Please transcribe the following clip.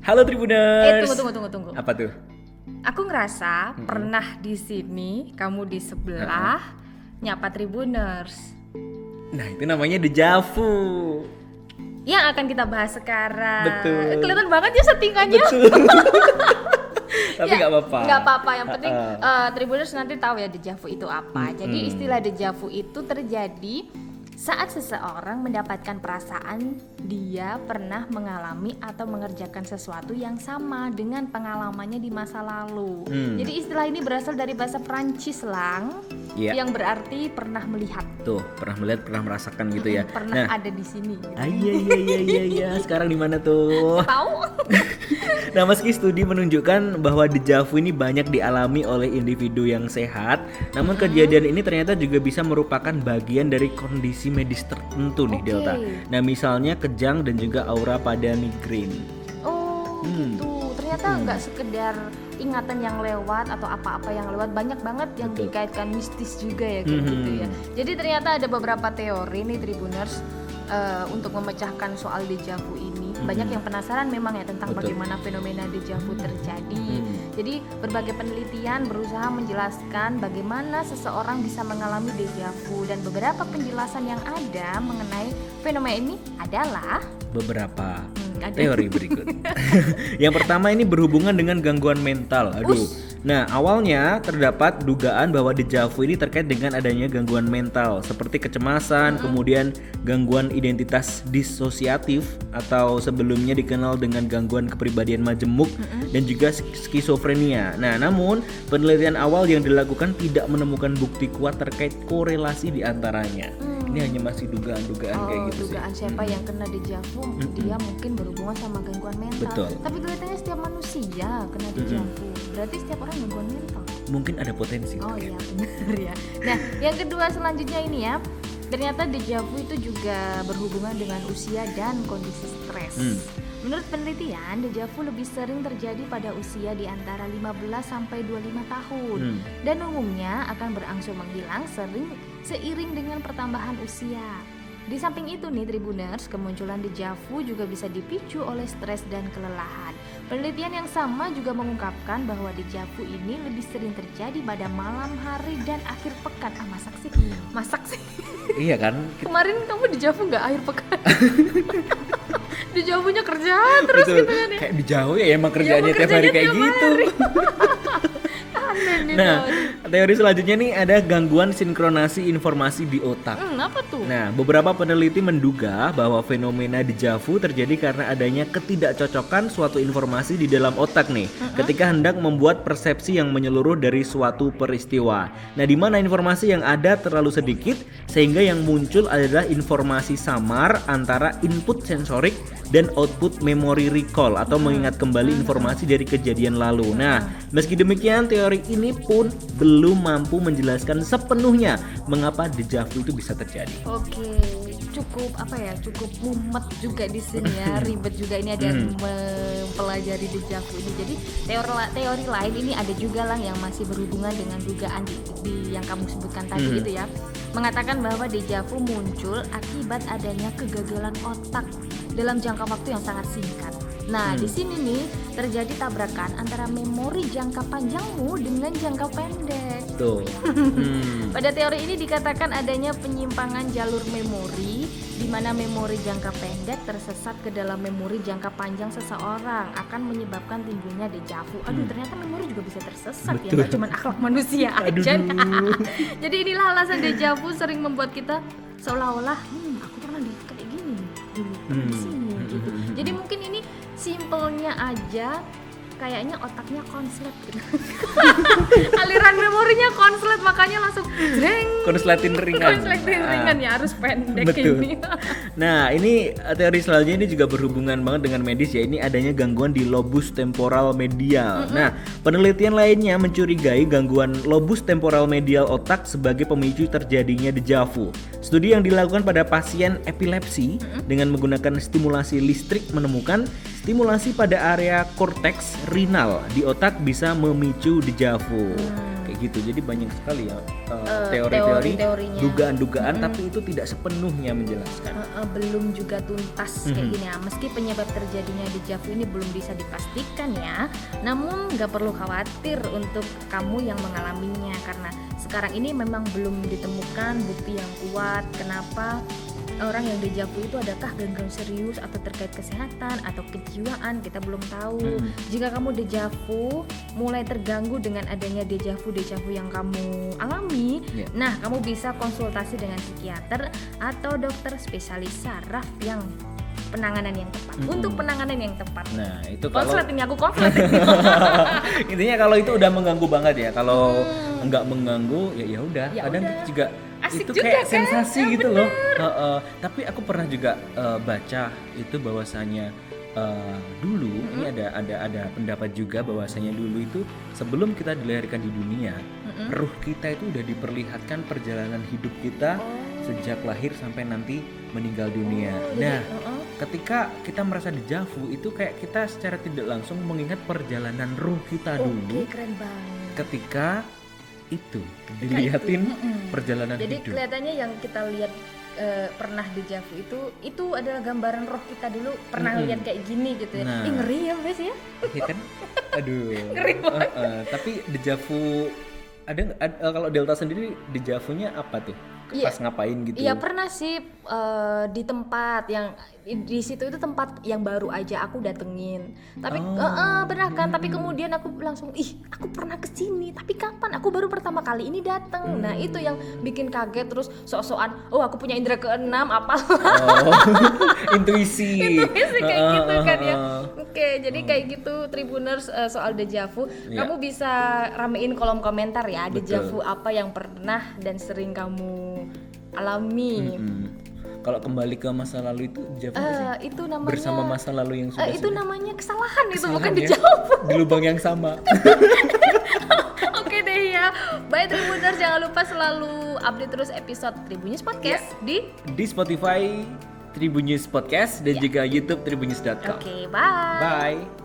Halo Tribuners. Tunggu. Apa tuh? Aku ngerasa pernah di sini, kamu di sebelah, nyapa Tribuners. Nah, itu namanya dejavu. Yang akan kita bahas sekarang. Betul. Kelihatan banget ya settingannya. Betul. Tapi nggak apa-apa. Nggak apa-apa, yang penting Tribuners nanti tahu ya dejavu itu apa. Jadi istilah dejavu itu terjadi saat seseorang mendapatkan perasaan dia pernah mengalami atau mengerjakan sesuatu yang sama dengan pengalamannya di masa lalu. Jadi istilah ini berasal dari bahasa Prancis lang, yang berarti pernah melihat. Tuh, pernah melihat, pernah merasakan gitu ya. Pernah ada di sini. Gitu. Iya. Sekarang di mana tuh? Tahu? Nah, meski studi menunjukkan bahwa dejavu ini banyak dialami oleh individu yang sehat, namun kejadian ini ternyata juga bisa merupakan bagian dari kondisi medis tertentu nih, Delta. Nah, misalnya kejang dan juga aura pada migrain. Oh, gitu. Ternyata nggak sekedar ingatan yang lewat atau apa-apa yang lewat, banyak banget yang dikaitkan mistis juga ya kayak gitu ya. Jadi ternyata ada beberapa teori nih Tribuners untuk memecahkan soal dejavu ini. Banyak yang penasaran memang ya tentang bagaimana fenomena dejavu terjadi. Jadi berbagai penelitian berusaha menjelaskan bagaimana seseorang bisa mengalami dejavu, dan beberapa penjelasan yang ada mengenai fenomena ini adalah beberapa teori berikut. Yang pertama ini berhubungan dengan gangguan mental. Nah, awalnya terdapat dugaan bahwa dejavu ini terkait dengan adanya gangguan mental seperti kecemasan, kemudian gangguan identitas disosiatif atau sebelumnya dikenal dengan gangguan kepribadian majemuk dan juga skizofrenia. Nah, namun penelitian awal yang dilakukan tidak menemukan bukti kuat terkait korelasi di antaranya. Ini hanya masih dugaan-dugaan kayak gitu dugaan sih. Siapa yang kena dejavu dia mungkin berhubungan sama gangguan mental. Betul. Tapi kelihatannya setiap manusia kena dejavu. Berarti setiap orang gangguan mental. Mungkin ada potensi. Oh iya benar ya. Nah, yang kedua selanjutnya ini ya. Ternyata dejavu itu juga berhubungan dengan usia dan kondisi stres. Menurut penelitian, dejavu lebih sering terjadi pada usia di antara 15 sampai 25 tahun dan umumnya akan berangsur menghilang seiring dengan pertambahan usia. Di samping itu nih Tribuners, kemunculan dejavu juga bisa dipicu oleh stres dan kelelahan. Penelitian yang sama juga mengungkapkan bahwa dejavu ini lebih sering terjadi pada malam hari dan akhir pekan. Masak sih. Iya kan? Kemarin kamu dejavu nggak akhir pekan? Dejavunya kerja terus gitu kan ya? Kayak dejavu ya emang kerjaannya tiap hari kayak gitu. Nah, teori selanjutnya nih ada gangguan sinkronasi informasi di otak. Apa tuh? Nah, beberapa peneliti menduga bahwa fenomena dejavu terjadi karena adanya ketidakcocokan suatu informasi di dalam otak nih, ketika hendak membuat persepsi yang menyeluruh dari suatu peristiwa. Nah, di mana informasi yang ada terlalu sedikit sehingga yang muncul adalah informasi samar antara input sensorik dan output memory recall atau mengingat kembali informasi dari kejadian lalu. Nah, meski demikian teori ini pun belum mampu menjelaskan sepenuhnya mengapa dejavu itu bisa terjadi. Oke, cukup mumet juga di sini ya, ribet juga ini ada mempelajari dejavu ini. Jadi teori lain ini ada juga lah yang masih berhubungan dengan dugaan di yang kamu sebutkan tadi gitu ya. Mengatakan bahwa dejavu muncul akibat adanya kegagalan otak dalam jangka waktu yang sangat singkat. Nah, di sini nih terjadi tabrakan antara memori jangka panjangmu dengan jangka pendek. Tuh. Pada teori ini dikatakan adanya penyimpangan jalur memori di mana memori jangka pendek tersesat ke dalam memori jangka panjang seseorang akan menyebabkan timbulnya dejavu. Ternyata memori juga bisa tersesat. Ya, nggak cuma akhlak manusia aja. Jadi inilah alasan dejavu sering membuat kita seolah-olah aku pernah kayak gini dulu di sini gitu. Jadi mungkin ini simpelnya aja kayaknya otaknya konslet gitu. Aliran memorinya konslet, makanya langsung jreng. Konsletin ringan Ya, harus pendek. Betul. Ini. Nah, ini teori selanjutnya ini juga berhubungan banget dengan medis ya. Ini adanya gangguan di lobus temporal medial. Nah, penelitian lainnya mencurigai gangguan lobus temporal medial otak sebagai pemicu terjadinya dejavu. Studi yang dilakukan pada pasien epilepsi dengan menggunakan stimulasi listrik menemukan stimulasi pada area korteks renal di otak bisa memicu dejavu. kayak gitu. Jadi banyak sekali ya teori-teori, teori-teorinya. dugaan-dugaan, tapi itu tidak sepenuhnya menjelaskan. Belum juga tuntas kayak gini ya. Meski penyebab terjadinya dejavu ini belum bisa dipastikan ya, namun nggak perlu khawatir untuk kamu yang mengalaminya, karena sekarang ini memang belum ditemukan bukti yang kuat kenapa orang yang dejavu itu adakah gangguan serius atau terkait kesehatan atau kejiwaan, kita belum tahu. Jika kamu dejavu mulai terganggu dengan adanya dejavu yang kamu alami, nah kamu bisa konsultasi dengan psikiater atau dokter spesialis saraf yang penanganan yang tepat. Untuk penanganan yang tepat. Nah, itu kalau konslet ini aku konslet. intinya kalau itu udah mengganggu banget ya. Kalau enggak mengganggu ya udah. Kadang udah. juga Asik itu juga kayak kan? sensasi gitu loh. Tapi aku pernah juga baca itu bahwasanya dulu ini ada pendapat juga bahwasanya dulu itu sebelum kita dilahirkan di dunia, ruh kita itu udah diperlihatkan perjalanan hidup kita sejak lahir sampai nanti meninggal dunia. Nah, ketika kita merasa dejavu itu kayak kita secara tidak langsung mengingat perjalanan ruh kita dulu. Keren banget. Ketika itu dilihatin perjalanan Jadi hidup. kelihatannya yang kita lihat pernah dejavu itu adalah gambaran roh kita dulu pernah lihat kayak gini gitu ya. Nah. Ngeri ya Bes ya. Iya kan? Aduh. Ngeri banget. Tapi dejavu ada nggak? Kalau Delta sendiri dejavunya apa tuh? Pas ngapain gitu? Iya pernah sih di tempat yang di situ itu tempat yang baru aja aku datengin. Tapi benar kan? Tapi kemudian aku langsung aku pernah kesini. Tapi kapan? Aku baru pertama kali ini dateng. Nah itu yang bikin kaget terus sok-sokan. Oh aku punya indera keenam apa? Intuisi. Intuisi kayak gitu kan ya. Oke jadi kayak gitu Tribuners soal dejavu. Kamu bisa ramein kolom komentar ya. Dejavu apa yang pernah dan sering kamu alami. Kalau kembali ke masa lalu itu dejavu apa sih? Itu namanya Bersama masa lalu yang sudah itu namanya kesalahan, itu bukan ya? dejavu. Di lubang yang sama. Oke deh ya. Bye Tribuners, jangan lupa selalu update terus episode Tribunnews Podcast di Spotify Tribunnews Podcast dan juga YouTube tribunnews.com. Oke, bye. Bye.